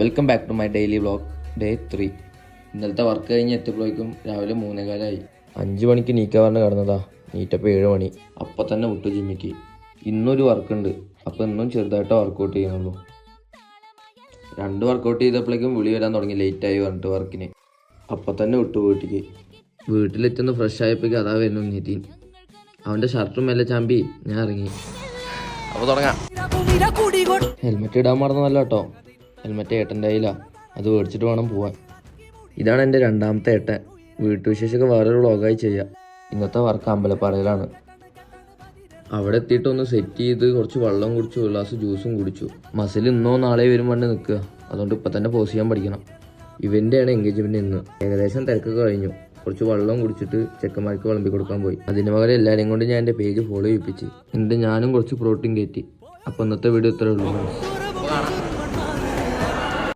Welcome back to my daily vlog day 3. ഇന്നലത്തെ work കഴിഞ്ഞ് എത്തിയപ്പോഴേക്കും രാവിലെ 3:15 5 മണിക്ക് നീക്കാൻ പറഞ്ഞ് കിടന്നതാ. നീറ്റപ്പോൾ 7 മണി. അപ്പം തന്നെ വിട്ടു ജിമ്മിക്ക്. ഇന്നൊരു വർക്കുണ്ട്, അപ്പോൾ ഇന്നും ചെറുതായിട്ട് വർക്കൗട്ട് ചെയ്യുന്നുള്ളൂ. 2 വർക്കൗട്ട് ചെയ്തപ്പോഴേക്കും വിളി വരാൻ തുടങ്ങി, ലേറ്റായി പറഞ്ഞിട്ട് വർക്കിന്. അപ്പം തന്നെ വിട്ടു വീട്ടിലേക്ക്. വീട്ടിലെത്തുന്ന ഫ്രഷ് ആയപ്പോഴേക്കും അതാ വരുന്നു നിതിൻ. അവൻ്റെ ഷർട്ടും മെല്ലെ ചാമ്പി ഞാൻ ഇറങ്ങി. അപ്പോൾ തുടങ്ങാം. ഹെൽമെറ്റ് ഇടാൻ മറന്നതല്ല കേട്ടോ, ഹെൽമെറ്റ് ഏട്ടൻ്റെ കയ്യിലാണ്, അത് മേടിച്ചിട്ട് വേണം പോവാൻ. ഇതാണ് എൻ്റെ രണ്ടാമത്തെ ഏട്ടൻ. വീട്ടുവിശേഷമൊക്കെ വേറൊരു വ്ളോഗായി ചെയ്യാം. ഇന്നത്തെ വർക്ക് അമ്പലപ്പാറയിലാണ്. അവിടെ എത്തിയിട്ടൊന്ന് സെറ്റ് ചെയ്ത് കുറച്ച് വെള്ളം കുടിച്ചു, ഒരു ഗ്ലാസ് ജ്യൂസും കുടിച്ചു. മസിൽ ഇന്നോ നാളെ വരും പണ്ട് നിൽക്കുക, അതുകൊണ്ട് ഇപ്പം തന്നെ പോസ് ചെയ്യാൻ പഠിക്കണം. ഇവൻ്റെയാണ് എൻഗേജ്മെൻറ്റ് ഇന്ന്. ഏകദേശം തിരക്കൊക്കെ കഴിഞ്ഞു. കുറച്ച് വെള്ളം കുടിച്ചിട്ട് ചെക്കന്മാർക്ക് വിളമ്പി കൊടുക്കാൻ പോയി. അതിന് പകരം എല്ലാവരെയും കൊണ്ട് ഞാൻ എൻ്റെ പേജ് ഫോളോ ചെയ്യിപ്പിച്ച്. എന്നിട്ട് ഞാനും കുറച്ച് പ്രോട്ടീൻ കയറ്റി. അപ്പോൾ ഇന്നത്തെ വീഡിയോ ഇത്രയേ ഉള്ളൂ.